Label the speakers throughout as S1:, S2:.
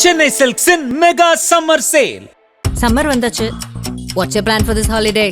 S1: Chennai Silks in mega summer sale.
S2: Summer வந்தாச்சு. What's your plan for this holiday?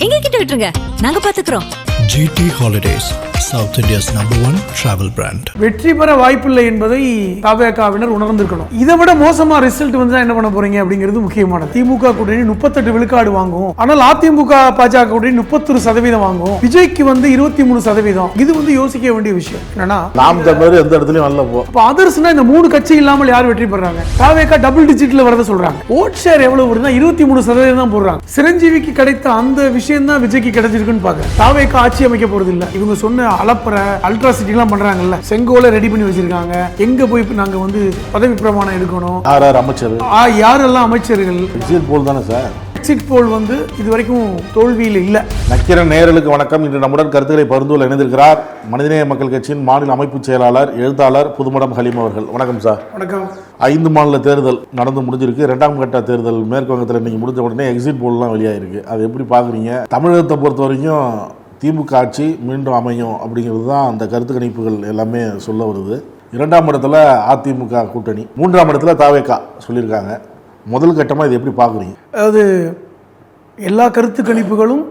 S2: எங்க கிட்ட விட்டுருங்க, நாங்க பாத்துக்கிறோம்.
S3: GT Holidays, South India's #1 travel brand.
S4: வெற்றி பெற வாய்ப்பில்லை என்பதை தவேகாவினர் உணர்ந்திருக்கணும். இதை விட மோசமா ரிசல்ட் வந்தா என்ன பண்ண போறீங்க அப்படிங்கிறது முக்கியமானது. திமுக கூட்டணி 38 விழுக்காடு வாங்கும், ஆனால் அதிமுக பாஜக கூட்டணி 31% வாங்கும். விஜய்க்கு 23%. இது யோசிக்க வேண்டிய விஷயம் என்னன்னா,
S5: நாம் தமிழர் எந்த இடத்துலயும் வரல போ.
S4: அப்ப அதர்ஸ்னா இந்த 3 கட்சி இல்லாமல் யார் வெற்றி பெறாங்க? தவேகா டபுள் டிஜிட்ல வரத சொல்றாங்க. ஓட் ஷேர் எவ்வளவு வருதுன்னா 23% தான் போடுறாங்க. சிரஞ்சீவிக்கு கிடைத்த அந்த விஷயம் தான் விஜய்க்கு கிடைச்சிருக்குன்னு பாக்க. தவேகா ஆட்சி அமைக்க போறது இல்ல. இவங்க சொன்ன அலப்பற அல்ட்ராசிட்டி எல்லாம் பண்றாங்கல்ல, செங்கோல ரெடி பண்ணி வச்சிருக்காங்க. எங்க போய் நாங்க பதவி பிரமாணம் எடுக்கணும்,
S5: யார் அமைச்சர்,
S4: யாரெல்லாம் அமைச்சர்கள்,
S5: எக்ஸிட் போல் தானே சார்.
S4: எக்ஸிட் போல் இது வரைக்கும் தோல்வியில் இல்ல.
S5: நக்கீரன் நேயர்களுக்கு வணக்கம். இன்று நம்முடன் கருத்துக்களை பகிர்ந்து இணைந்திருக்கிறார் மனிதநேய மக்கள் கட்சியின் மாநில அமைப்பு செயலாளர், எழுத்தாளர் புதுமடம் ஹலீம் அவர்கள். வணக்கம் சார்.
S4: வணக்கம். 5
S5: மாநில தேர்தல் நடந்து முடிஞ்சிருக்கு. 2ஆம் கட்ட தேர்தல் மேற்கு வங்கத்தில் இன்னைக்கு முடிஞ்ச உடனே எக்ஸிட் போல்லாம் வெளியாயிருக்கு. அதை எப்படி பாக்குறீங்க? தமிழகத்தை பொறுத்த வரைக்கும் திமுக ஆட்சி மீண்டும் அமையும் அப்படிங்கிறது தான் அந்த கருத்து கணிப்புகள் எல்லாமே சொல்ல வருது. 2ஆம் இடத்துல அதிமுக கூட்டணி, 3ஆம் இடத்துல தவேகா சொல்லியிருக்காங்க. முதல் கட்டமாக இது எப்படி பார்க்குறீங்க?
S4: அதாவது எல்லா கருத்து கணிப்புகளும்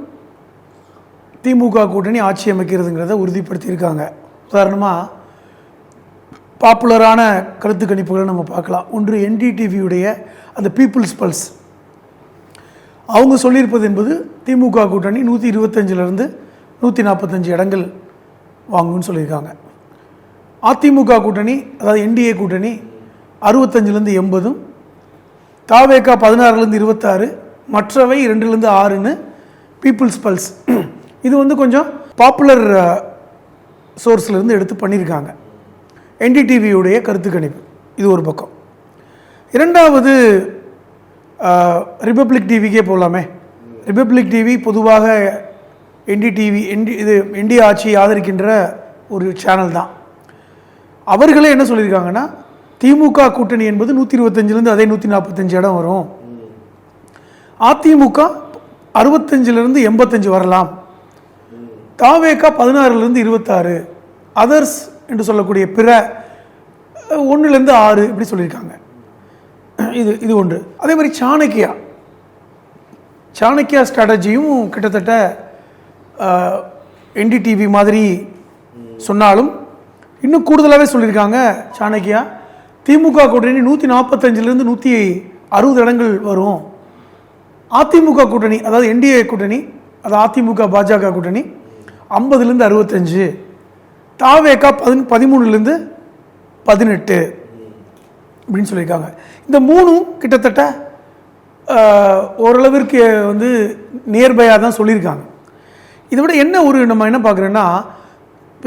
S4: திமுக கூட்டணி ஆட்சி அமைக்கிறதுங்கிறத உறுதிப்படுத்தியிருக்காங்க. உதாரணமாக பாப்புலரான கருத்து கணிப்புகளை நம்ம பார்க்கலாம். ஒன்று NDTVயுடைய அந்த பீப்புள்ஸ் பல்ஸ். அவங்க சொல்லியிருப்பது என்பது திமுக கூட்டணி 125லிருந்து 145 இடங்கள் வாங்குன்னு சொல்லியிருக்காங்க. அதிமுக கூட்டணி, அதாவது NDA கூட்டணி 65லேருந்து 80, தவேகா 16லேருந்து 26, மற்றவை 2லேருந்து 6ன்னு பீப்புள்ஸ் பல்ஸ். இது கொஞ்சம் பாப்புலர் சோர்ஸ்லேருந்து எடுத்து பண்ணியிருக்காங்க. NDTVயுடைய கருத்து கணிப்பு இது ஒரு பக்கம். இரண்டாவது ரிபப்ளிக் டிவிக்கே போகலாமே. ரிபப்ளிக் டிவி பொதுவாக NDA ஆட்சியை ஆதரிக்கின்ற ஒரு சேனல் தான். அவர்களே என்ன சொல்லியிருக்காங்கன்னா, திமுக கூட்டணி என்பது 125லேருந்து அதே 145 இடம் வரும், அதிமுக 65லேருந்து 85 வரலாம், தவேகா 16லேருந்து 26, அதர்ஸ் என்று சொல்லக்கூடிய பிற 1லேருந்து 6 இப்படி சொல்லியிருக்காங்க. இது ஒன்று. அதே மாதிரி சாணக்கியா ஸ்ட்ராட்டஜியும் கிட்டத்தட்ட NDTV மாதிரி சொன்னாலும் இன்னும் கூடுதலாகவே சொல்லியிருக்காங்க. சாணக்கியா திமுக கூட்டணி 145லேருந்து 160 இடங்கள் வரும், அதிமுக கூட்டணி அதாவது NDA கூட்டணி, அது அதிமுக பாஜக கூட்டணி 50லேருந்து 65, தவேகா 13லேருந்து 18 அப்படின்னு சொல்லியிருக்காங்க. இந்த 3ம் கிட்டத்தட்ட ஓரளவிற்கு நியர்பையாக தான் சொல்லியிருக்காங்க. இதை விட நம்ம என்ன பார்க்குறோன்னா,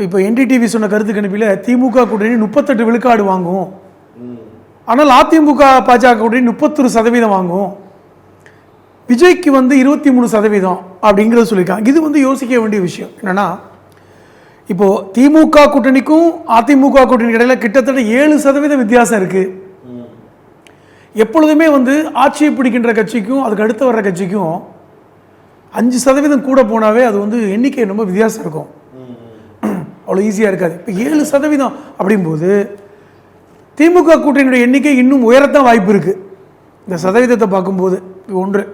S4: இப்போ NDTV சொன்ன கருத்து கணிப்பில் திமுக கூட்டணி 38 விழுக்காடு வாங்கும், ஆனால் அதிமுக பாஜக கூட்டணி 31% வாங்கும், விஜய்க்கு 23% அப்படிங்கிறத சொல்லியிருக்காங்க. இது யோசிக்க வேண்டிய விஷயம் என்னன்னா, இப்போ திமுக கூட்டணிக்கும் அதிமுக கூட்டணி இடையில கிட்டத்தட்ட 7% வித்தியாசம் இருக்கு. எப்பொழுதுமே ஆட்சியை பிடிக்கின்ற கட்சிக்கும் அதுக்கு அடுத்து வர்ற கட்சிக்கும் 5% கூட போனாவே அது எண்ணிக்கை ரொம்ப வித்தியாசம் இருக்கும், அவ்வளோ ஈஸியாக இருக்காது. இப்போ 7% அப்படிங்கும்போது திமுக கூட்டணியுடைய எண்ணிக்கை இன்னும் உயரத்தான் வாய்ப்பு இருக்குது இந்த சதவீதத்தை பார்க்கும்போது. ஒன்று.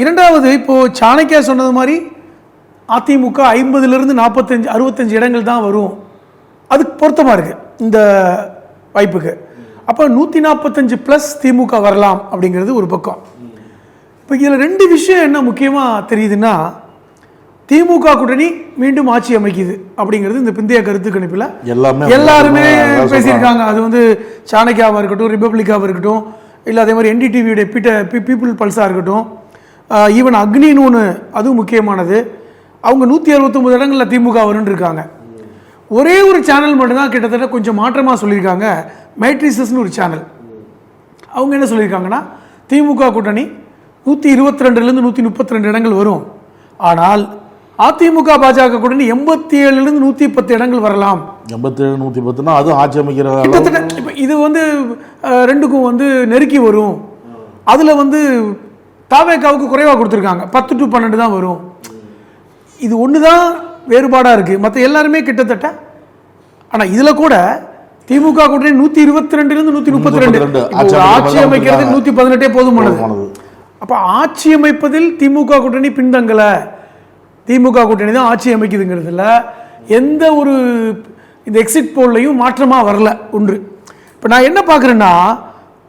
S4: இரண்டாவது, இப்போது சாணக்கியா சொன்னது மாதிரி அதிமுக 50லேருந்து 45 65 இடங்கள் தான் வரும், அதுக்கு பொருத்தமாக இருக்குது இந்த வாய்ப்புக்கு. அப்போ 145+ திமுக வரலாம் அப்படிங்கிறது ஒரு பக்கம். இப்போ இதில் 2 விஷயம் என்ன முக்கியமாக தெரியுதுன்னா, திமுக கூட்டணி மீண்டும் ஆட்சி அமைக்குது அப்படிங்கிறது இந்த பிந்தைய கருத்து கணிப்பில் எல்லாருமே பேசியிருக்காங்க. அது சாணக்கியாவாக இருக்கட்டும், ரிபப்ளிக்காவாக இருக்கட்டும், இல்லை அதே மாதிரி NDTVயுடைய பீப்புள் பல்ஸாக இருக்கட்டும், ஈவன் அக்னின்னு ஒன்று அதுவும் முக்கியமானது. அவங்க 169 இடங்களில் திமுக வரும்னு இருக்காங்க. ஒரே ஒரு சேனல் மட்டும்தான் கிட்டத்தட்ட கொஞ்சம் மாற்றமாக சொல்லியிருக்காங்க, மேட்ரிசஸ்னு ஒரு சேனல். அவங்க என்ன சொல்லியிருக்காங்கன்னா, திமுக கூட்டணி 122லேருந்து 132 இடங்கள் வரும், ஆனால் அதிமுக பாஜக கூட்டணி 87லேருந்து 110 இடங்கள் வரலாம்.
S5: 87 110னா அது ஆட்சி அமைக்கிற
S4: கிட்டத்தட்ட. இது ரெண்டுக்கும் நெருக்கி வரும். அதில் தவேகாவுக்கு குறைவாக கொடுத்துருக்காங்க, 10 to 12 தான் வரும். இது ஒன்று தான் வேறுபாடாக இருக்குது, மற்ற எல்லாருமே கிட்டத்தட்ட. ஆனால் இதில் கூட திமுக கூட்டணி 122 132 ஆட்சி அமைக்கிறது 118 போதுமானது. அப்ப ஆட்சி அமைப்பதில் திமுக கூட்டணி பின்தங்கல, திமுக கூட்டணி தான் ஆட்சி அமைக்குதுங்கிறதுல எந்த ஒரு இந்த எக்ஸிட் போல்லையும் மாற்றமா வரல. ஒன்று இப்ப நான் என்ன பார்க்குறேன்னா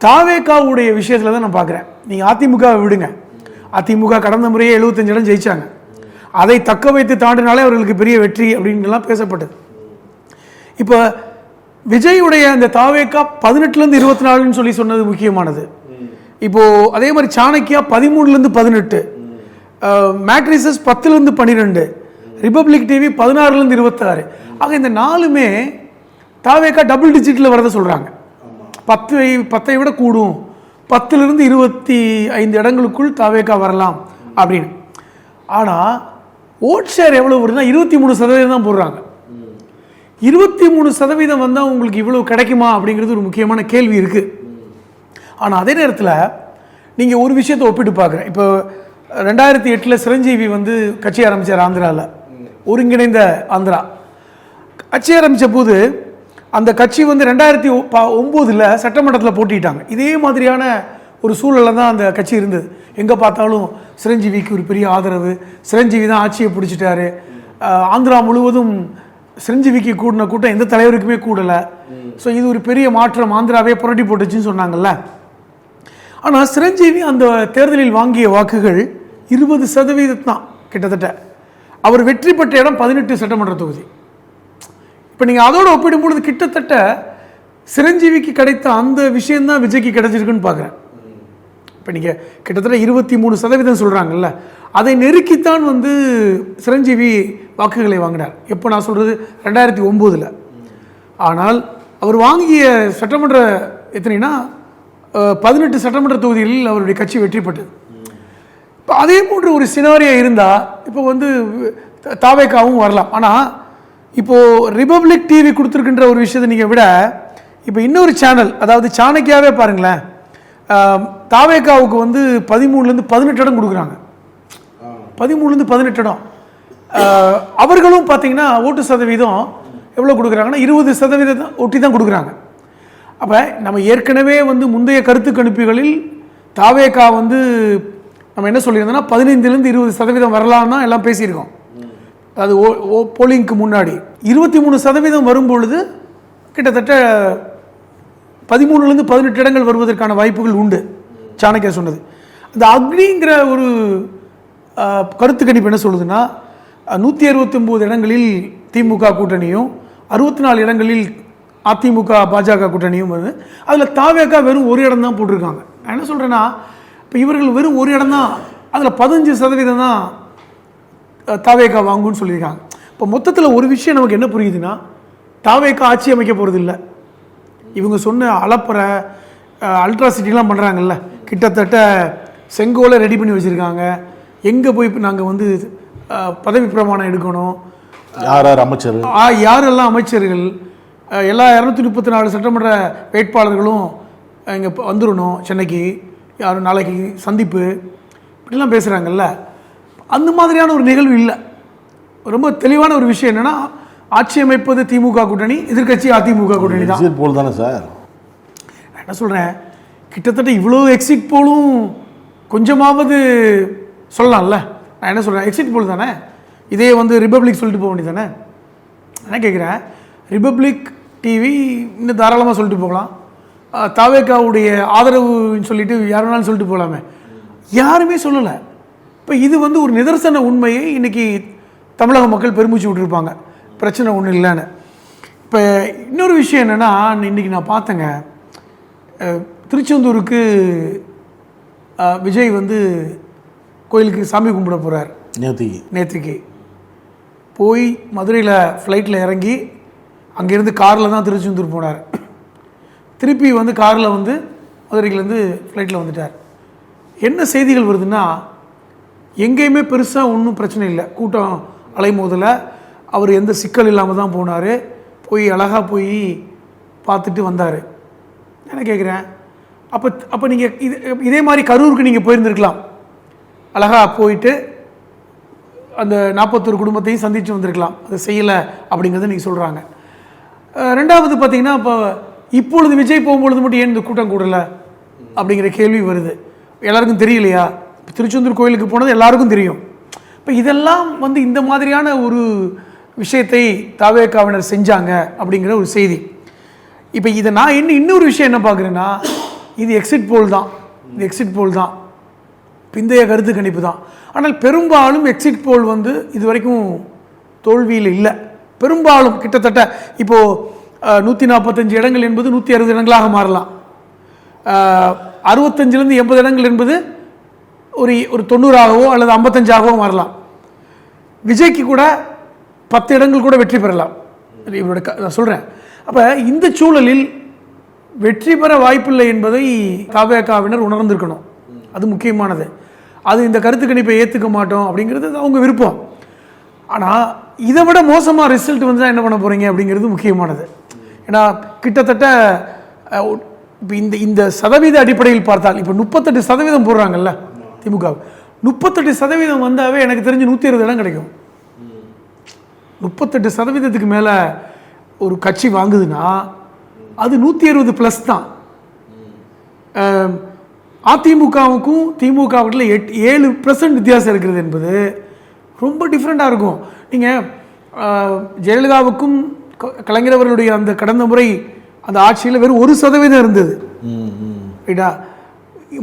S4: தாவேகாவுடைய விஷயத்துல தான் நான் பார்க்குறேன். நீங்க அதிமுக விடுங்க, அதிமுக கடந்த முறையே 75 இடம் ஜெயிச்சாங்க, அதை தக்க வைத்து தாண்டினாலே அவர்களுக்கு பெரிய வெற்றி அப்படின்லாம் பேசப்பட்டது. இப்போ விஜயுடைய அந்த தாவேகா 18லேருந்து 24ன்னு சொல்லி சொன்னது முக்கியமானது. இப்போ அதே மாதிரி சாணக்கியா 13லேருந்து 18, மேட்ரிசஸ் 10லேருந்து 12, ரிபப்ளிக் டிவி 16லேருந்து 26. ஆக இந்த 4மே தாவேகா டபுள் டிஜிட்டில் வரதை சொல்கிறாங்க. 10 விட கூடும், 10லிருந்து 25 இடங்களுக்குள் தாவேகா வரலாம் அப்படின்னு. ஆனால் ஓட் ஷேர் எவ்வளோ வருதுன்னா 23% தான் போடுறாங்க. 23% வந்தால் உங்களுக்கு இவ்வளவு கிடைக்குமா அப்படிங்கிறது ஒரு முக்கியமான கேள்வி இருக்குது. ஆனால் அதே நேரத்தில் நீங்கள் ஒரு விஷயத்தை ஒப்பிட்டு பார்க்குறேன். இப்போ 2008 சிரஞ்சீவி வந்து கட்சி ஆரம்பித்தார் ஆந்திராவில், ஒருங்கிணைந்த ஆந்திரா கட்சி ஆரம்பித்த போது அந்த கட்சி வந்து 2009 சட்டமன்றத்தில் போட்டிட்டாங்க. இதே மாதிரியான ஒரு சூழலில் தான் அந்த கட்சி இருந்தது. எங்கே பார்த்தாலும் சிரஞ்சீவிக்கு ஒரு பெரிய ஆதரவு, சிரஞ்சீவி தான் ஆட்சியை பிடிச்சிட்டாரு. ஆந்திரா முழுவதும் சிரஞ்சீவிக்கு கூடின கூட்டம் எந்த தலைவருக்குமே கூடலை. ஸோ இது ஒரு பெரிய மாற்றம், ஆந்திராவே புரட்டி போட்டுச்சுன்னு சொன்னாங்கல்ல. ஆனால் சிரஞ்சீவி அந்த தேர்தலில் வாங்கிய வாக்குகள் 20% தான் கிட்டத்தட்ட. அவர் வெற்றி பெற்ற இடம் 18 சட்டமன்ற தொகுதி. இப்போ நீங்கள் அதோடு ஒப்பிடும்பொழுது கிட்டத்தட்ட சிரஞ்சீவிக்கு கிடைத்த அந்த விஷயந்தான் விஜய்க்கு கிடைச்சிருக்குன்னு பார்க்குறேன். இப்போ நீங்கள் கிட்டத்தட்ட 23% சொல்கிறாங்கல்ல, அதை நெருக்கித்தான் வந்து சிரஞ்சீவி வாக்குகளை வாங்கினார். எப்போ நான் சொல்கிறது 2009. ஆனால் அவர் வாங்கிய சட்டமன்ற எத்தனைனா 18 சட்டமன்ற தொகுதிகளில் அவருடைய கட்சி வெற்றி பெற்றது. இப்போ அதே போன்ற ஒரு சினாரியா இருந்தால் இப்போ வந்து தாவேகாவும் வரலாம். ஆனால் இப்போது ரிபப்ளிக் டிவி கொடுத்துருக்கின்ற ஒரு விஷயத்தை நீங்கள் விட இப்போ இன்னொரு சேனல், அதாவது சாணக்கியாவே பாருங்களேன், தாவேகாவுக்கு வந்து 13லேருந்து 18 இடம் கொடுக்குறாங்க. 13லேருந்து 18 இடம். அவர்களும் பார்த்தீங்கன்னா ஓட்டு சதவீதம் எவ்வளோ கொடுக்குறாங்கன்னா 20% ஒட்டி தான் கொடுக்குறாங்க. அப்போ நம்ம ஏற்கனவே வந்து முந்தைய கருத்து கணிப்புகளில் தாவேகா வந்து நம்ம என்ன சொல்லியிருந்தோம்னா 15லேருந்து 20% வரலான்னு தான் எல்லாம் பேசியிருக்கோம். அது போலிங்க்கு முன்னாடி 23% வரும்பொழுது கிட்டத்தட்ட 13லேருந்து 18 இடங்கள் வருவதற்கான வாய்ப்புகள் உண்டு சாணக்கியா சொன்னது. அந்த அக்னிங்கிற ஒரு கருத்து கணிப்பு என்ன சொல்லுதுன்னா 169 இடங்களில் திமுக கூட்டணியும் 64 இடங்களில் அதிமுக பாஜக கூட்டணியும் வருது. அதில் தாவேகா வெறும் ஒரு இடம் தான் போட்டிருக்காங்க. நான் என்ன சொல்கிறேன்னா இப்போ இவர்கள் வெறும் ஒரு இடம் தான், அதில் 15% தான் தாவேகா வாங்குன்னு சொல்லியிருக்காங்க. இப்போ மொத்தத்தில் ஒரு விஷயம் நமக்கு என்ன புரியுதுன்னா தாவேகா ஆட்சி அமைக்க போகிறது இல்லை. இவங்க சொன்ன அலப்பறை அல்ட்ராசிட்டிலாம் பண்ணுறாங்கல்ல, கிட்டத்தட்ட செங்கோலை ரெடி பண்ணி வச்சுருக்காங்க. எங்கே போய் நாங்கள் வந்து பதவி பிரமாணம் எடுக்கணும், யாரெல்லாம் அமைச்சர்கள், எல்லா 234 சட்டமன்ற வேட்பாளர்களும் இங்கே வந்துடணும் சென்னைக்கு, யாரும் நாளைக்கு சந்திப்பு, இப்படிலாம் பேசுகிறாங்கல்ல. அந்த மாதிரியான ஒரு நிகழ்வு இல்லை. ரொம்ப தெளிவான ஒரு விஷயம் என்னென்னா ஆட்சி அமைப்பது திமுக கூட்டணி, எதிர்கட்சி அதிமுக கூட்டணி தான்
S5: போல் தானே சார்.
S4: நான் என்ன சொல்கிறேன், கிட்டத்தட்ட இவ்வளோ எக்ஸிட் போலும் கொஞ்சமாவது சொல்லலாம்ல. நான் என்ன சொல்கிறேன், எக்ஸிட் போல் தானே, இதே வந்து ரிபப்ளிக் சொல்லிட்டு போக வேண்டியது தானே. என்ன கேட்குறேன், ரிபப்ளிக் டிவி இன்னும் தாராளமாக சொல்லிட்டு போகலாம், தாவேகாவுடைய ஆதரவுன்னு சொல்லிட்டு யார் வேணாலும் சொல்லிட்டு போகலாமே, யாருமே சொல்லலை. இப்போ இது வந்து ஒரு நிதர்சன உண்மையை இன்றைக்கி தமிழக மக்கள் பெருமூச்சு விட்டுருப்பாங்க, பிரச்சனை ஒன்றும் இல்லைன்னு. இப்போ இன்னொரு விஷயம் என்னென்னா, இன்றைக்கி நான் பார்த்தேங்க, திருச்செந்தூருக்கு விஜய் வந்து கோயிலுக்கு சாமி கும்பிட போகிறார். நேற்றுக்கு போய் மதுரையில் ஃப்ளைட்டில் இறங்கி அங்கேருந்து காரில் தான் திருச்செந்தூர் போனார். திருப்பி வந்து காரில் வந்து மதுரையிலேருந்து ஃப்ளைட்டில் வந்துட்டார். என்ன செய்திகள் வருதுன்னா, எங்கேயுமே பெருசாக ஒன்றும் பிரச்சனை இல்லை, கூட்டம் அலைமோதலை, அவர் எந்த சிக்கல் இல்லாமல் தான் போனார், போய் அழகாக போய் பார்த்துட்டு வந்தார். என்ன கேட்குறேன், அப்போ நீங்கள் இதே மாதிரி கரூருக்கு நீங்கள் போயிருந்துருக்கலாம், அழகாக போயிட்டு அந்த 41 குடும்பத்தையும் சந்தித்து வந்திருக்கலாம். அதை செய்யலை அப்படிங்கிறத நீங்கள் சொல்கிறாங்க. ரெண்டாவது பார்த்தீங்கன்னா இப்பொழுது விஜய் போகும்பொழுது மட்டும் ஏன் இந்த கூட்டம் கூடலை அப்படிங்கிற கேள்வி வருது. எல்லாருக்கும் தெரியலையா? திருச்செந்தூர் கோயிலுக்கு போனது எல்லாருக்கும் தெரியும். இப்போ இதெல்லாம் வந்து இந்த மாதிரியான ஒரு விஷயத்தை தவேகாவினர் செஞ்சாங்க அப்படிங்கிற ஒரு செய்தி. இப்போ இதை நான் இன்னொரு விஷயம் என்ன பார்க்குறேன்னா, இது எக்ஸிட் போல் தான், இது எக்ஸிட் போல் தான், பிந்தைய கருத்து கணிப்பு தான். ஆனால் பெரும்பாலும் எக்ஸிட் போல் வந்து இது வரைக்கும் தோல்வியில் இல்லை. பெரும்பாலும் கிட்டத்தட்ட இப்போது 145 இடங்கள் என்பது 160 இடங்களாக மாறலாம். 65லேருந்து 80 இடங்கள் என்பது ஒரு 90ஆகவோ அல்லது 55ஆகவோ மாறலாம். விஜய்க்கு கூட 10 இடங்கள் கூட வெற்றி பெறலாம். இவரோட நான் சொல்கிறேன். அப்போ இந்த சூழலில் வெற்றி பெற வாய்ப்பில்லை என்பதை தவேகாவினர் உணர்ந்திருக்கணும். அது முக்கியமானது. அது இந்த கருத்து கணிப்பை ஏற்றுக்க மாட்டோம் அப்படிங்கிறது அவங்க விருப்பம். ஆனால் இதை விட மோசமாக ரிசல்ட் வந்து என்ன பண்ண போகிறீங்க அப்படிங்கிறது முக்கியமானது. ஏன்னா கிட்டத்தட்ட இப்போ இந்த சதவீத அடிப்படையில் பார்த்தால் இப்போ 38% போடுறாங்கல்ல திமுக, 38% வந்தாவே எனக்கு தெரிஞ்சு 120 இடம் கிடைக்கும். 38% மேலே ஒரு கட்சி வாங்குதுன்னா அது 160+ தான். அதிமுகவுக்கும் திமுகவுக்குள்ள 7% வித்தியாசம் இருக்கிறது என்பது ரொம்ப டிஃப்ரெண்ட்டாக இருக்கும். நீங்கள் ஜெயலலிதாவுக்கும் கலைஞர் அவர்களுடைய அந்த கடந்த முறை அந்த ஆட்சியில் வெறும் 1% இருந்தது ரைட்டா.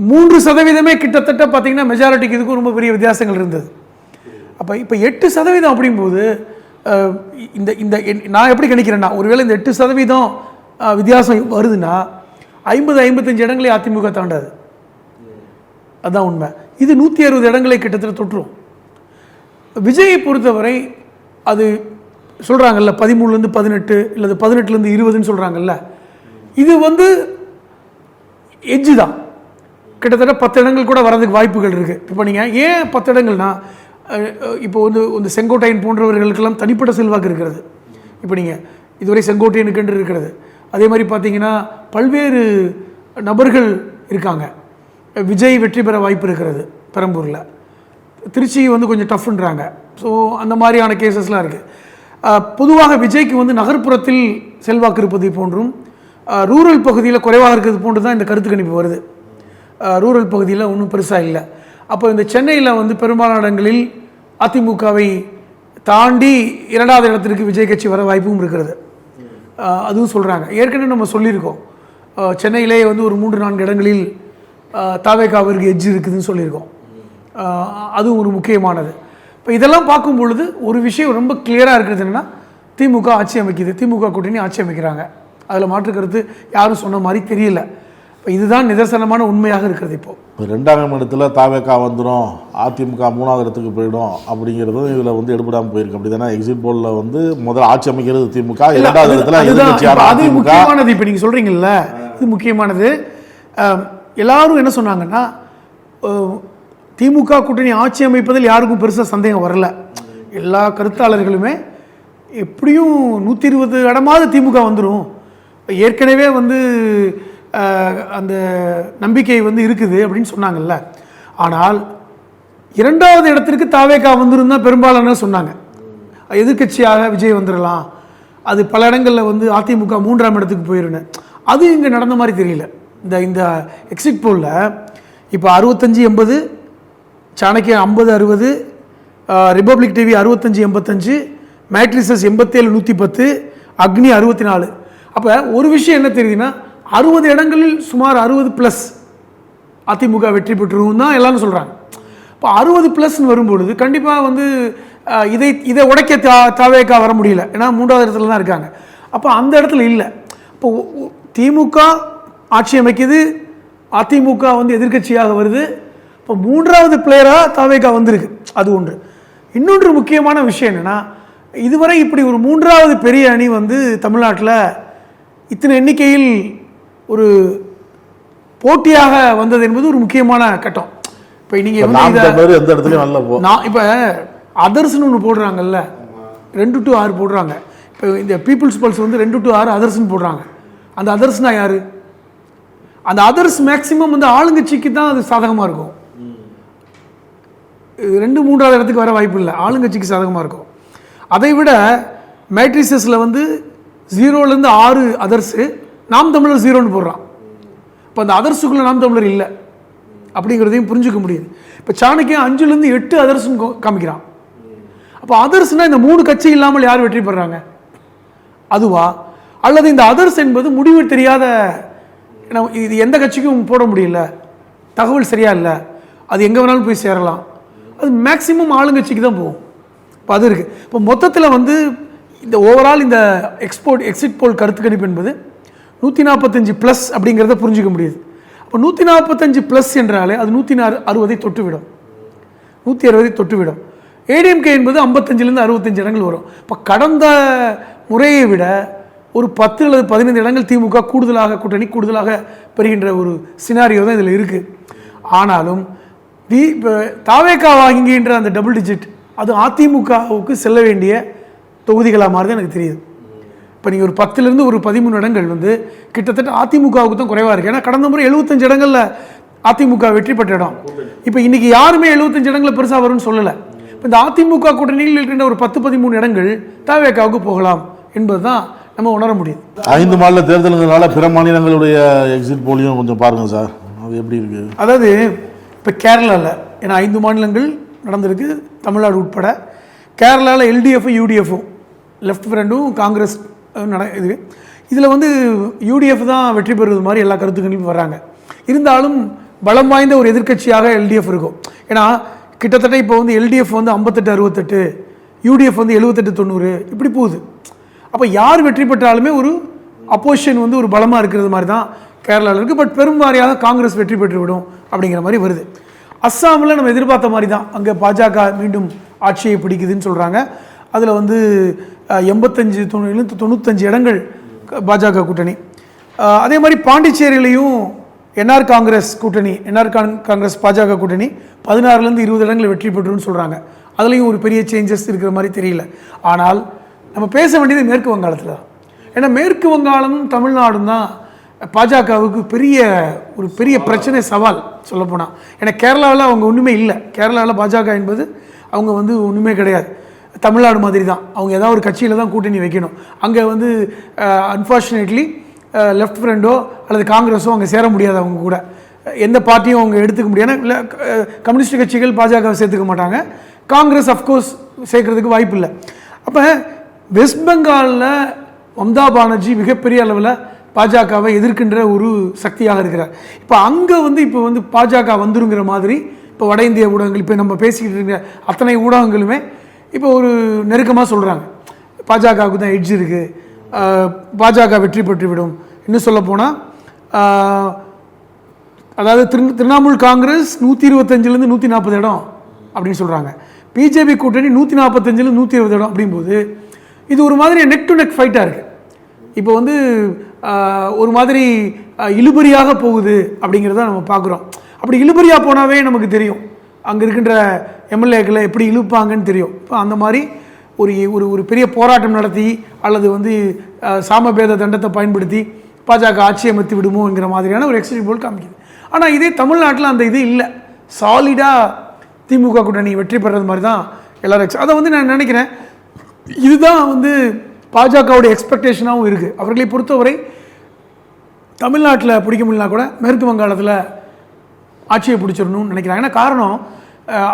S4: 3% கிட்டத்தட்ட பார்த்தீங்கன்னா மெஜாரிட்டிக்கு இதுக்கும் ரொம்ப பெரிய வித்தியாசங்கள் இருந்தது. அப்போ இப்போ 8% அப்படிங்கும்போது இந்த இந்த நான் எப்படி கணிக்கிறேன்னா, ஒருவேளை இந்த 8% வித்தியாசம் வருதுன்னா 50-55 இடங்களை அதிமுக தாண்டாது. அதுதான் உண்மை. இது 160 இடங்களை கிட்டத்தட்ட தொற்றுரும். விஜயை பொறுத்தவரை அது சொல்கிறாங்கல்ல 13லேருந்து 18 இல்லை 18லேருந்து 20ன்னு சொல்கிறாங்கல்ல, இது வந்து எட்ஜு தான். கிட்டத்தட்ட 10 இடங்கள் கூட வரதுக்கு வாய்ப்புகள் இருக்குது. இப்போ நீங்கள் ஏன் 10 இடங்கள்னா, இப்போ வந்து செங்கோட்டையன் போன்றவர்களுக்கெல்லாம் தனிப்பட்ட செல்வாக்கு இருக்கிறது. இப்போ நீங்கள் இதுவரை செங்கோட்டையனுக்கென்று இருக்கிறது. அதே மாதிரி பார்த்தீங்கன்னா பல்வேறு நபர்கள் இருக்காங்க. விஜய் வெற்றி பெற வாய்ப்பு இருக்கிறது பெரம்பூரில். திருச்சி வந்து கொஞ்சம் டஃப்ன்றாங்க. ஸோ அந்த மாதிரியான கேசஸ்லாம் இருக்குது. பொதுவாக விஜய்க்கு வந்து நகர்ப்புறத்தில் செல்வாக்கு இருப்பது போன்றும் ரூரல் பகுதியில் குறைவாக இருக்கிறது போன்று தான் இந்த கருத்து கணிப்பு வருது. ரூரல் பகுதியில் ஒன்றும் பெருசாக இல்லை. அப்போ இந்த சென்னையில் வந்து பெரும்பாலான இடங்களில் அதிமுகவை தாண்டி 2வது இடத்திற்கு விஜய் கட்சி வர வாய்ப்பும் இருக்கிறது. அதுவும் சொல்கிறாங்க. ஏற்கனவே நம்ம சொல்லியிருக்கோம், சென்னையிலேயே வந்து ஒரு 3-4 இடங்களில் தவேகாவிற்கு எட்ஜ் இருக்குதுன்னு சொல்லியிருக்கோம். அதுவும் ஒரு முக்கியமானது. இப்போ இதெல்லாம் பார்க்கும் பொழுது ஒரு விஷயம் ரொம்ப கிளியராக இருக்கிறது என்னென்னா, திமுக ஆட்சி அமைக்குது, திமுக கூட்டணி ஆட்சி அமைக்கிறாங்க. அதில் மாற்று கருத்து யாரும் சொன்ன மாதிரி தெரியல. இப்போ இதுதான் நிதர்சனமான உண்மையாக இருக்கிறது. இப்போ
S5: 2ஆம் இடத்துல தவேகா வந்துடும், அதிமுக 3வது இடத்துக்கு போயிடும் அப்படிங்கிறதும் இதில் வந்து எடுபடாமல் போயிருக்கு. அப்படி தானே எக்ஸிட் போலில் வந்து முதல்ல ஆட்சி அமைக்கிறது திமுக, 2வது இடத்துல
S4: அது முக்கியமானது. இப்போ நீங்கள் சொல்கிறீங்கல்ல, இது முக்கியமானது. எல்லாரும் என்ன சொன்னாங்கன்னா, திமுக கூட்டணி ஆட்சி அமைப்பதில் யாருக்கும் பெருசாக சந்தேகம் வரல. எல்லா கருத்தாளர்களுமே எப்படியும் 120 இடமாவது திமுக வந்துடும், ஏற்கனவே வந்து அந்த நம்பிக்கை வந்து இருக்குது அப்படின்னு சொன்னாங்கல்ல. ஆனால் 2வது இடத்திற்கு தவேகா வந்துருந்தா பெரும்பாலான சொன்னாங்க. எதிர்கட்சியாக விஜய் வந்துடலாம், அது பல இடங்களில் வந்து அதிமுக 3ஆம் இடத்துக்கு போயிருன்னு. அது இங்கே நடந்த மாதிரி தெரியல. இந்த எக்ஸிட் போலில் இப்போ 65-80, சாணக்கிய 50-60, ரிபப்ளிக் டிவி 65-85, மேட்ரிசஸ் 87-110, அக்னி 64. அப்போ ஒரு விஷயம் என்ன தெரியுதுன்னா, 60 இடங்களில் சுமார் 60+ அதிமுக வெற்றி பெற்றுரும் தான் எல்லாரும் சொல்கிறாங்க. இப்போ 60+ வரும்பொழுது கண்டிப்பாக வந்து இதை உடைக்க தவேகா வர முடியல. ஏன்னா 3வது இடத்துல தான் இருக்காங்க. அப்போ அந்த இடத்துல இல்லை. இப்போ திமுக ஆட்சி அமைக்குது, அதிமுக வந்து எதிர்கட்சியாக வருது. இப்போ 3வது பிளேயராக தவேகா வந்திருக்கு. அது ஒன்று. இன்னொன்று முக்கியமான விஷயம் என்னென்னா, இதுவரை இப்படி ஒரு 3வது பெரிய அணி வந்து தமிழ்நாட்டில் இத்தனை எண்ணிக்கையில் ஒரு போட்டியாக வந்தது என்பது ஒரு முக்கியமான கட்டம். இப்போ நீங்கள் இப்போ அதர்ஸ்னு ஒன்று போடுறாங்கல்ல, 2 to 6 போடுறாங்க. இப்போ இந்த பீப்புள்ஸ் பல்ஸ் வந்து 2 to 6 அதர்ஸ்னு போடுறாங்க. அந்த அதர்ஸ்னா யாரு? அந்த அதர்ஸ் மேக்சிமம் வந்து ஆளுங்கட்சிக்கு தான் அது சாதகமாக இருக்கும். 2-3வது இடத்துக்கு வர வாய்ப்பு இல்லை, ஆளுங்கட்சிக்கு சாதகமாக இருக்கும். அதை விட மேட்ரிசஸில் வந்து 0லேருந்து 6 அதர்ஸு, நாம் தமிழர் 0ன்னு போடுறான். இப்போ அந்த அதர்ஸுக்குள்ளே நாம் தமிழர் இல்லை அப்படிங்கிறதையும் புரிஞ்சுக்க முடியுது. இப்போ சாணக்கியன் 5லேருந்து 8 அதர்ஸ்னு காமிக்கிறான். அப்போ அதர்ஸ்னால் இந்த 3 கட்சி இல்லாமல் யார் வெற்றி பெறாங்க? அதுவா? அல்லது இந்த அதர்ஸ் என்பது முடிவு தெரியாத, இது எந்த கட்சிக்கும் போட முடியல, தகவல் சரியா இல்லை, அது எங்கே வேணாலும் போய் சேரலாம், அது மேக்சிமம் ஆளுங்கட்சிக்கு தான் போகும். இப்போ அது இருக்குது. இப்போ மொத்தத்தில் வந்து இந்த ஓவரால் இந்த எக்ஸிட் போல் கருத்து கணிப்பு என்பது 145+ அப்படிங்கிறத புரிஞ்சிக்க முடியுது. இப்போ 145+ என்றாலே அது 160 தொட்டுவிடும், 160 தொட்டுவிடும். ஏடிஎம்கே என்பது 55லேருந்து 65 இடங்கள் வரும். இப்போ கடந்த முறையை விட ஒரு 10 அல்லது 15 இடங்கள் திமுக கூடுதலாக பெறுகின்ற ஒரு சினாரியோ தான் இதில் இருக்குது. ஆனாலும் தாவேகா வாங்குகின்ற அந்த டபுள் டிஜிட் அது அதிமுகவுக்கு செல்ல வேண்டிய தொகுதிகளாக மாறுது எனக்கு தெரியுது. இப்போ நீங்கள் ஒரு 10லேருந்து ஒரு 13 இடங்கள் வந்து கிட்டத்தட்ட அதிமுகவுக்கு தான் குறைவாக இருக்குது. ஏன்னா கடந்த முறை 75 இடங்களில் அதிமுக வெற்றி பெற்ற இடம். இப்போ இன்றைக்கி யாருமே 75 இடங்களில் பெருசாக வரும்னு சொல்லலை. இப்போ இந்த அதிமுக கூட்டணியில் இருக்கின்ற ஒரு 10-13 இடங்கள் தாவேகாவுக்கு போகலாம் என்பது தான் நம்ம உணர முடியுது.
S5: 5 மாநில தேர்தல்களால பிற மாநிலங்களுடைய எக்ஸிட் போலியும் கொஞ்சம் பாருங்கள் சார், அது எப்படி இருக்குது?
S4: அதாவது இப்போ கேரளாவில், ஏன்னா 5 மாநிலங்கள் நடந்திருக்கு தமிழ்நாடு உட்பட. கேரளாவில் எல்டிஎஃப்பும் யூடிஎஃப்பும் லெஃப்ட் ஃப்ரண்டும் காங்கிரஸ் இதில் வந்து யூடிஎஃப் தான் வெற்றி பெறுவது மாதிரி எல்லா கருத்துக்களையும் வர்றாங்க. இருந்தாலும் பலம் வாய்ந்த ஒரு எதிர்க்கட்சியாக எல்டிஎஃப் இருக்கும். ஏன்னா கிட்டத்தட்ட இப்போ வந்து எல்டிஎஃப் வந்து 58-68, யூடிஎஃப் வந்து 78-90 இப்படி போகுது. அப்போ யார் வெற்றி பெற்றாலுமே ஒரு அப்போசிஷன் வந்து ஒரு பலமாக இருக்கிறது மாதிரி தான் கேரளாவில் இருக்குது. பட் பெரும்பாரியாக காங்கிரஸ் வெற்றி பெற்றுவிடும் அப்படிங்கிற மாதிரி வருது. அஸ்ஸாமில் நம்ம எதிர்பார்த்த மாதிரி தான், அங்கே பாஜக மீண்டும் ஆட்சியை பிடிக்குதுன்னு சொல்கிறாங்க. அதில் வந்து 85-95 இடங்கள் பாஜக கூட்டணி. அதே மாதிரி பாண்டிச்சேரியிலையும் என்ஆர் காங்கிரஸ் கூட்டணி, காங்கிரஸ் பாஜக கூட்டணி 16லேருந்து 20 இடங்கள் வெற்றி பெற்றுன்னு சொல்கிறாங்க. அதுலேயும் ஒரு பெரிய சேஞ்சஸ் இருக்கிற மாதிரி தெரியல. ஆனால் நம்ம பேச வேண்டியது மேற்கு வங்காளத்தில் தான். ஏன்னா மேற்கு வங்காளமும் தமிழ்நாடும் தான் பாஜகவுக்கு ஒரு பெரிய பிரச்சனை, சவால் சொல்லப்போனால். ஏன்னா கேரளாவில் அவங்க ஒன்றுமே இல்லை. கேரளாவில் பாஜக என்பது அவங்க வந்து ஒன்றுமே கிடையாது. தமிழ்நாடு மாதிரி தான், அவங்க ஏதாவது ஒரு கட்சியில் தான் கூட்டணி வைக்கணும். அங்கே வந்து அன்ஃபார்ச்சுனேட்லி லெஃப்ட் ஃப்ரண்டோ அல்லது காங்கிரஸோ அங்கே சேர முடியாது. அவங்க கூட எந்த பார்ட்டியும் அவங்க எடுத்துக்க முடியாது. இல்லை கம்யூனிஸ்ட் கட்சிகள் பாஜகவை சேர்த்துக்க மாட்டாங்க, காங்கிரஸ் அஃப்கோர்ஸ் சேர்க்கறதுக்கு வாய்ப்பு இல்லை. அப்போ வெஸ்ட் பெங்காலில் மம்தா பானர்ஜி மிகப்பெரிய அளவில் பாஜகவை எதிர்க்கின்ற ஒரு சக்தியாக இருக்கிறார். இப்போ அங்கே வந்து பாஜக வந்துருங்கிற மாதிரி இப்போ வட இந்திய ஊடகங்கள், இப்போ நம்ம பேசிக்கிட்டு இருக்கிற அத்தனை ஊடகங்களுமே இப்போ ஒரு நெருக்கமாக சொல்கிறாங்க, பாஜகவுக்கு தான் எட்ஜ் இருக்குது, பாஜக வெற்றி பெற்றுவிடும். இன்னும் சொல்ல போனால் அதாவது திரிணாமுல் காங்கிரஸ் 125லேருந்து 140 இடம் அப்படின்னு சொல்கிறாங்க. பிஜேபி கூட்டணி 145லேருந்து 120 இடம் அப்படிங்கும்போது இது ஒரு மாதிரி நெக் டு நெக் ஃபைட்டாக இருக்குது. இப்போ வந்து ஒரு மாதிரி இழுபறியாக போகுது அப்படிங்கிறத நம்ம பார்க்குறோம். அப்படி இழுபறியாக போனாவே நமக்கு தெரியும் அங்கே இருக்கின்ற எம்எல்ஏக்களை எப்படி இழுப்பாங்கன்னு தெரியும். இப்போ அந்த மாதிரி ஒரு பெரிய போராட்டம் நடத்தி அல்லது வந்து சாமபேத தண்டத்தை பயன்படுத்தி பாஜக ஆட்சி அமைத்து விடுமோங்கிற மாதிரியான ஒரு எக்ஸிட் போல் காமிக்குது. ஆனால் இதே தமிழ்நாட்டில் அந்த இது இல்லை, சாலிடாக திமுக கூட்டணி வெற்றி பெறது மாதிரி தான் எல்லாரும். அதை வந்து நான் நினைக்கிறேன் இதுதான் வந்து பாஜகவுடைய எக்ஸ்பெக்டேஷனாகவும் இருக்குது. அவர்களை பொறுத்தவரை தமிழ்நாட்டில் பிடிக்க முடியலனா கூட மேற்கு வங்காளத்தில் ஆட்சியை பிடிச்சிடணும்னு நினைக்கிறாங்க. ஏன்னா காரணம்,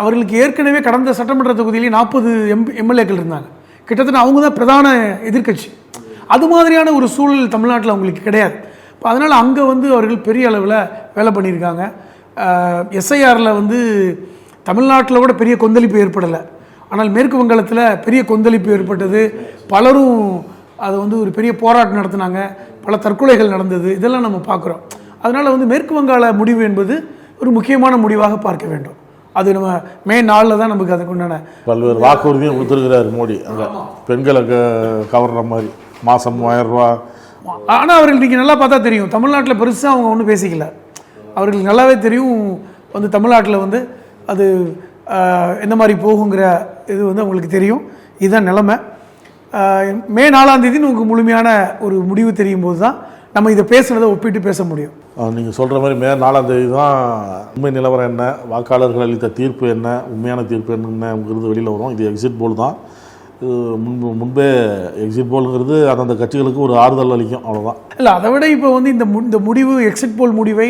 S4: அவர்களுக்கு ஏற்கனவே கடந்த சட்டமன்ற தொகுதியிலே 40 எம்எல்ஏக்கள் இருந்தாங்க. கிட்டத்தட்ட அவங்க தான் பிரதான எதிர்க்கட்சி. அது மாதிரியான ஒரு சூழல் தமிழ்நாட்டில் அவங்களுக்கு கிடையாது. இப்போ அதனால் அங்கே வந்து அவர்கள் பெரிய அளவில் வேலை பண்ணியிருக்காங்க. எஸ்ஐஆரில் வந்து தமிழ்நாட்டில் கூட பெரிய கொந்தளிப்பு ஏற்படலை, ஆனால் மேற்கு வங்காளத்தில் பெரிய கொந்தளிப்பு ஏற்பட்டது. பலரும் அதை வந்து ஒரு பெரிய போராட்டம் நடத்தினாங்க, பல தற்கொலைகள் நடந்தது, இதெல்லாம் நம்ம பார்க்குறோம். அதனால் வந்து மேற்கு வங்காள முடிவு என்பது ஒரு முக்கியமான முடிவாக பார்க்க வேண்டும். அது நம்ம மே 4 தான் நமக்கு அதுக்கு உண்டான
S5: பல்வேறு வாக்குறுதியும் கொடுத்துருக்கிறார் மோடி. அங்கே பெண்களை கவர்ற மாதிரி மாதம் 1000 ரூபா.
S4: ஆனால் அவர்கள் நீங்கள் நல்லா பார்த்தா தெரியும், தமிழ்நாட்டில் பெருசாக அவங்க ஒன்றும் பேசிக்கல. அவர்களுக்கு நல்லாவே தெரியும் வந்து தமிழ்நாட்டில் வந்து அது எந்த மாதிரி போகுங்கிற இது வந்து அவங்களுக்கு தெரியும். இதுதான் நிலைமை. மே 4ஆம் தேதி நமக்கு முழுமையான ஒரு முடிவு தெரியும் போது தான் நம்ம இதை பேசுனதை ஒப்பிட்டு பேச முடியும்.
S5: நீங்கள் சொல்கிற மாதிரி மே 4ஆம் தேதி தான் உண்மை நிலவரம் என்ன, வாக்காளர்கள் அளித்த தீர்ப்பு என்ன, உண்மையான தீர்ப்பு என்னங்கிறது வெளியில் வரும். இது எக்ஸிட் போல் தான். இது முன்பே எக்ஸிட் போலுங்கிறது அந்தந்த கட்சிகளுக்கு ஒரு ஆறுதல் அளிக்கும், அவ்வளோதான்.
S4: இல்லை, அதை விட இப்போ வந்து இந்த முடிவு, எக்ஸிட் போல் முடிவை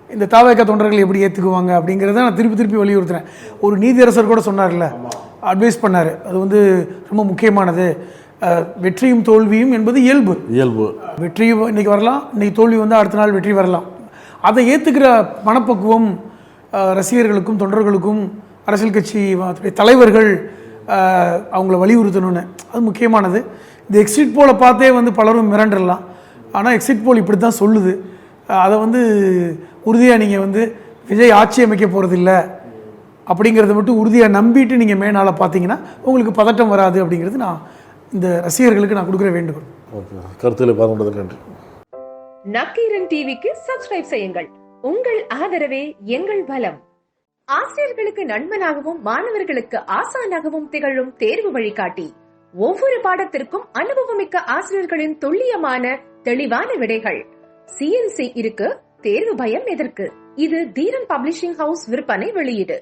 S4: இந்த தாவேக தொண்டர்கள் எப்படி ஏற்றுக்குவாங்க அப்படிங்கிறத நான் திருப்பி வலியுறுத்துறேன். ஒரு நீதியரசர் கூட சொன்னார்ல, அட்வைஸ் பண்ணார், அது வந்து ரொம்ப முக்கியமானது. வெற்றியும் தோல்வியும் என்பது இயல்பு. வெற்றி இன்னைக்கு வரலாம், இன்னைக்கு தோல்வி வந்து அடுத்த நாள் வெற்றி வரலாம். அதை ஏற்றுக்கிற மனப்பக்குவம் ரசிகர்களுக்கும் தொண்டர்களுக்கும் அரசியல் கட்சி தலைவர்கள் அவங்கள வலியுறுத்தணும்னு, அது முக்கியமானது. இந்த எக்ஸிட் போலை பார்த்தே வந்து பலரும் மிரண்டலாம். ஆனால் எக்ஸிட் போல் இப்படி தான் சொல்லுது. அதை வந்து உறுதியாக நீங்கள் வந்து விஜய் ஆட்சி அமைக்க போகிறதில்ல அப்படிங்கிறத மட்டும் உறுதியாக நம்பிட்டு நீங்கள் மேனால பார்த்தீங்கன்னா உங்களுக்கு பதட்டம் வராது அப்படிங்கிறது நான் இந்த ரசிகர்களுக்கு நான் கொடுக்குற வேண்டுகோள்.
S5: கருத்துக்களை பார்த்து நன்றி.
S6: நக்கீரன் டிவிக்கு சப்ஸ்கிரைப் செய்யுங்கள். உங்கள் ஆதரவே எங்கள் பலம். ஆசிரியர்களுக்கு நண்பனாகவும் மாணவர்களுக்கு ஆசானாகவும் திகழும் தேர்வு வழிகாட்டி. ஒவ்வொரு பாடத்திற்கும் அனுபவமிக்க ஆசிரியர்களின் துல்லியமான தெளிவான விடைகள். CNC இருக்கு, தேர்வு பயம் எதற்கு? இது தீரன் பப்ளிஷிங் ஹவுஸ் விற்பனை வெளியீடு.